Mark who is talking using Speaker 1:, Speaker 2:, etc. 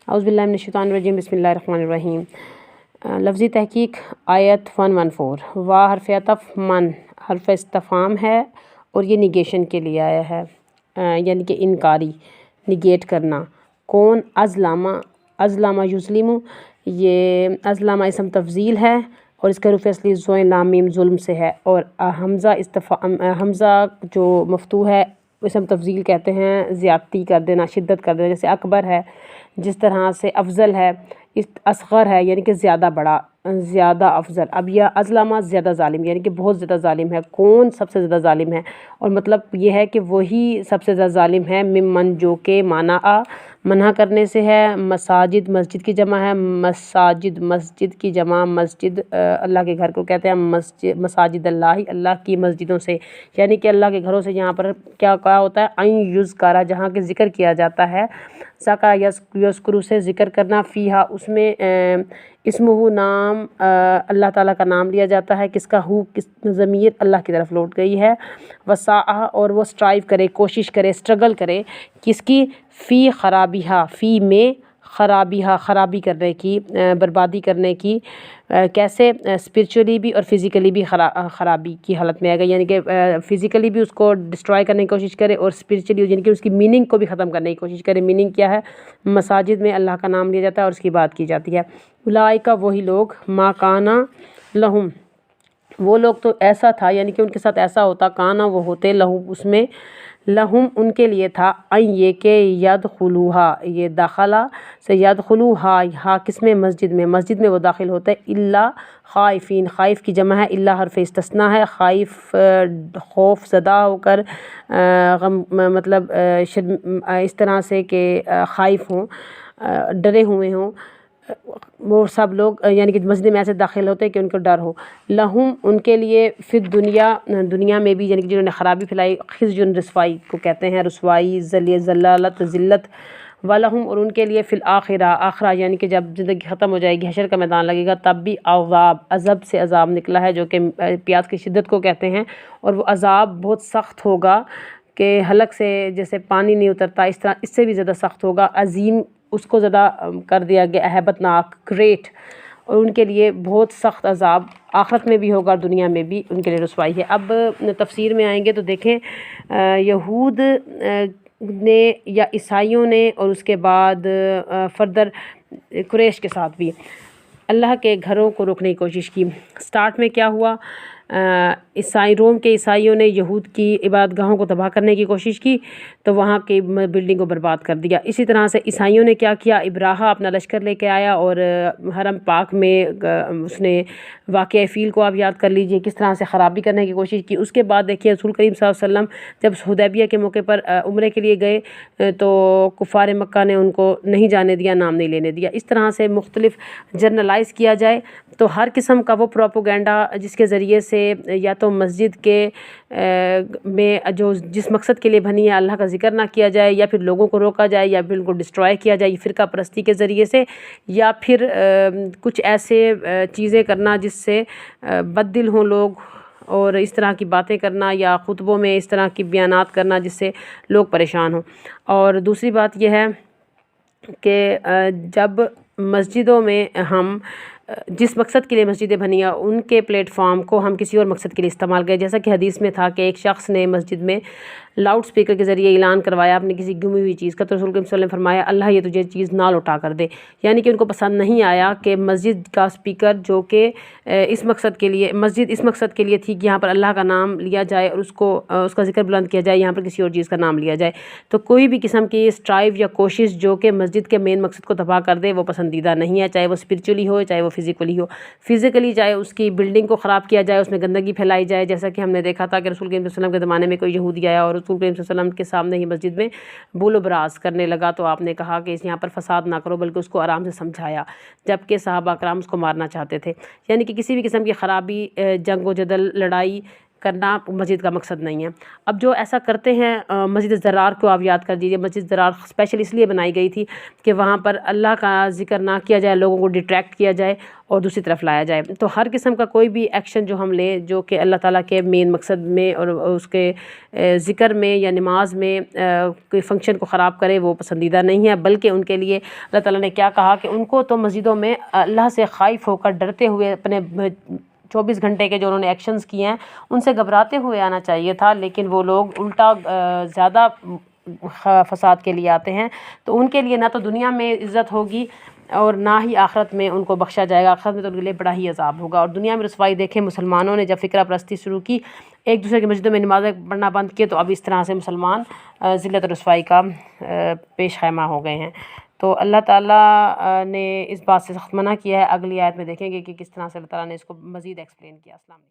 Speaker 1: اعوذ باللہ من الشیطان الرجیم بسم اللہ الرحمن الرحیم۔ لفظی تحقیق آیت 114 وا حرف عطف من حرف استفہام ہے اور یہ نیگیشن کے لیے آیا ہے، یعنی کہ انکاری، نیگیٹ کرنا۔ کون ازلامہ یظلم، یہ ازلامہ اسم تفضیل ہے اور اس کا حروف اصلی زوئیں لام میم ظلم سے ہے، اور حمزہ جو مفتوح ہے اسم تفضیل کہتے ہیں زیادتی کر دینا، شدت کر دینا، جیسے اکبر ہے، جس طرح سے افضل ہے، اصغر ہے یعنی کہ زیادہ بڑا، زیادہ افضل۔ اب یہ ازلامہ زیادہ ظالم یعنی کہ بہت زیادہ ظالم ہے۔ کون سب سے زیادہ ظالم ہے؟ اور مطلب یہ ہے کہ وہی سب سے زیادہ ظالم ہے، ممن جو کہ معنی منع کرنے سے ہے، مساجد مسجد کی جمع ہے، مساجد مسجد کی جمع، مسجد اللہ کے گھر کو کہتے ہیں، مساجد اللہ کی مسجدوں سے، یعنی کہ اللہ کے گھروں سے۔ یہاں پر کیا کہا ہوتا ہے؟ این یذکر، جہاں کہ ذکر کیا جاتا ہے، ذکر یذکر سے ذکر کرنا، فیہا اس میں اسمہ نام اللہ تعالیٰ کا نام لیا جاتا ہے، کس کا؟ ہو، کس ضمیر اللہ کی طرف لوٹ گئی ہے۔ وسعہ، اور وہ اسٹرائیو کرے، کوشش کرے، اسٹرگل کرے، کس کی؟ فی خرابیہا، فی میں خرابیہا، خرابی کرنے کی، بربادی کرنے کی۔ کیسے؟ اسپرچولی بھی اور فزیکلی بھی خرابی کی حالت میں آئے گا، یعنی کہ فزیکلی بھی اس کو ڈسٹرائے کرنے کی کوشش کرے اور اسپرچولی یعنی کہ اس کی میننگ کو بھی ختم کرنے کی کوشش کرے۔ میننگ کیا ہے؟ مساجد میں اللہ کا نام لیا جاتا ہے اور اس کی بات کی جاتی ہے۔ اولئک، وہی لوگ، ما کانا لہم، وہ لوگ تو ایسا تھا یعنی کہ ان کے ساتھ ایسا ہوتا، کانا وہ ہوتے، لہم اس میں، لہم ان کے لیے تھا، این یہ کہ یدخلوہا، یہ داخلہ سے یدخلوہا، ہا کس میں؟ مسجد میں، مسجد میں وہ داخل ہوتے، الا خائفین، خائف کی جمع ہے، الا حرف استثناء ہے، خائف خوف زدہ ہو کر، غم مطلب اس طرح سے کہ خائف ہوں، ڈرے ہوئے ہوں، وہ سب لوگ یعنی کہ مسجد میں ایسے داخل ہوتے ہیں کہ ان کو ڈر ہو۔ لہم ان کے لیے، فی دنیا، دنیا میں بھی، یعنی کہ جنہوں نے خرابی پھیلائی، خزی، رسوائی کو کہتے ہیں، رسوائی، ذلالت، ذلت۔ ولہم، اور ان کے لیے، فی الآخرہ، آخرہ یعنی کہ جب زندگی ختم ہو جائے گی، حشر کا میدان لگے گا، تب بھی عذاب، عذاب سے عذاب نکلا ہے، جو کہ پیاس کی شدت کو کہتے ہیں، اور وہ عذاب بہت سخت ہوگا کہ حلق سے جیسے پانی نہیں اترتا، اس طرح اس سے بھی زیادہ سخت ہوگا، عظیم اس کو زیادہ کر دیا گیا، ہیبت ناک، گریٹ، اور ان کے لیے بہت سخت عذاب آخرت میں بھی ہوگا اور دنیا میں بھی ان کے لیے رسوائی ہے۔ اب تفسیر میں آئیں گے تو دیکھیں، یہود نے یا عیسائیوں نے، اور اس کے بعد فردر قریش کے ساتھ بھی اللہ کے گھروں کو روکنے کی کوشش کی۔ سٹارٹ میں کیا ہوا؟ روم کے عیسائیوں نے یہود کی عبادت گاہوں کو تباہ کرنے کی کوشش کی، تو وہاں کی بلڈنگ کو برباد کر دیا۔ اسی طرح سے عیسائیوں نے کیا کیا؟ ابراہا اپنا لشکر لے کے آیا اور حرم پاک میں اس نے واقعہ فیل کو آپ یاد کر لیجئے، کس طرح سے خرابی کرنے کی کوشش کی۔ اس کے بعد دیکھیے رسول کریم صلی اللہ علیہ وسلم جب حدیبیہ کے موقع پر عمرے کے لیے گئے تو کفار مکہ نے ان کو نہیں جانے دیا، نام نہیں لینے دیا۔ اس طرح سے مختلف جرنلائز کیا جائے تو ہر قسم کا وہ پروپیگنڈا جس کے ذریعے سے یا تو مسجد کے میں جو جس مقصد کے لیے بنی ہے اللہ کا ذکر نہ کیا جائے، یا پھر لوگوں کو روکا جائے، یا پھر ان کو ڈسٹرائے کیا جائے فرقہ پرستی کے ذریعے سے، یا پھر کچھ ایسے چیزیں کرنا جس سے بد دل ہوں لوگ، اور اس طرح کی باتیں کرنا یا خطبوں میں اس طرح کی بیانات کرنا جس سے لوگ پریشان ہوں۔ اور دوسری بات یہ ہے کہ جب مسجدوں میں ہم جس مقصد کے لیے مسجدیں بنی ہیں ان کے پلیٹ فارم کو ہم کسی اور مقصد کے لیے استعمال کریں، جیسا کہ حدیث میں تھا کہ ایک شخص نے مسجد میں لاؤڈ سپیکر کے ذریعے اعلان کروایا اپنی کسی گمی ہوئی چیز کا، تو رسول کریم صلی اللہ علیہ وسلم نے فرمایا اللہ یہ تجھے چیز نہ لوٹا کر دے، یعنی کہ ان کو پسند نہیں آیا کہ مسجد کا سپیکر جو کہ اس مقصد کے لیے، مسجد اس مقصد کے لیے تھی کہ یہاں پر اللہ کا نام لیا جائے اور اس کا ذکر بلند کیا جائے، یہاں پر کسی اور چیز کا نام لیا جائے۔ تو کوئی بھی قسم کی اسٹرائیو یا کوشش جو کہ مسجد کے مین مقصد کو تباہ کر دے وہ پسندیدہ نہیں ہے، چاہے وہ اسپرچولی ہو چاہے وہ فزیکلی ہو۔ فزیکلی چاہے اس کی بلڈنگ کو خراب کیا جائے، اس میں گندگی پھیلائی جائے، جیسا کہ ہم نے دیکھا تھا کہ رسول کریم صلی اللہ علیہ وسلم کے زمانے میں کوئی یہودی آیا اور رسول کریم صلی اللہ علیہ وسلم کے سامنے ہی مسجد میں بول و براز کرنے لگا، تو آپ نے کہا کہ یہاں پر فساد نہ کرو، بلکہ اس کو آرام سے سمجھایا، جبکہ صحابہ کرام اس کو مارنا چاہتے تھے۔ یعنی کہ کسی بھی قسم کی خرابی، جنگ و جدل، لڑائی کرنا مسجد کا مقصد نہیں ہے۔ اب جو ایسا کرتے ہیں، مسجد ضرار کو آپ یاد کر دیجئے، مسجد ضرار اسپیشل اس لیے بنائی گئی تھی کہ وہاں پر اللہ کا ذکر نہ کیا جائے، لوگوں کو ڈٹریکٹ کیا جائے اور دوسری طرف لایا جائے۔ تو ہر قسم کا کوئی بھی ایکشن جو ہم لیں جو کہ اللہ تعالیٰ کے مین مقصد میں اور اس کے ذکر میں یا نماز میں کوئی فنکشن کو خراب کرے، وہ پسندیدہ نہیں ہے، بلکہ ان کے لیے اللہ تعالیٰ نے کیا کہا کہ ان کو تو مسجدوں میں اللہ سے خائف ہو کر، ڈرتے ہوئے، اپنے 24 گھنٹے کے جو انہوں نے ایکشنز کیے ہیں ان سے گھبراتے ہوئے آنا چاہیے تھا، لیکن وہ لوگ الٹا زیادہ فساد کے لیے آتے ہیں۔ تو ان کے لیے نہ تو دنیا میں عزت ہوگی اور نہ ہی آخرت میں ان کو بخشا جائے گا، آخرت میں تو ان کے لیے بڑا ہی عذاب ہوگا۔ اور دنیا میں رسوائی دیکھیں، مسلمانوں نے جب فکرہ پرستی شروع کی، ایک دوسرے کی مسجدوں میں نمازیں پڑھنا بند کیے، تو اب اس طرح سے مسلمان ذلت و رسوائی کا پیش خیمہ ہو گئے ہیں۔ تو اللہ تعالیٰ نے اس بات سے سخت منع کیا ہے۔ اگلی آیت میں دیکھیں گے کہ کس طرح سے اللہ تعالیٰ نے اس کو مزید ایکسپلین کیا۔ السلام علیکم۔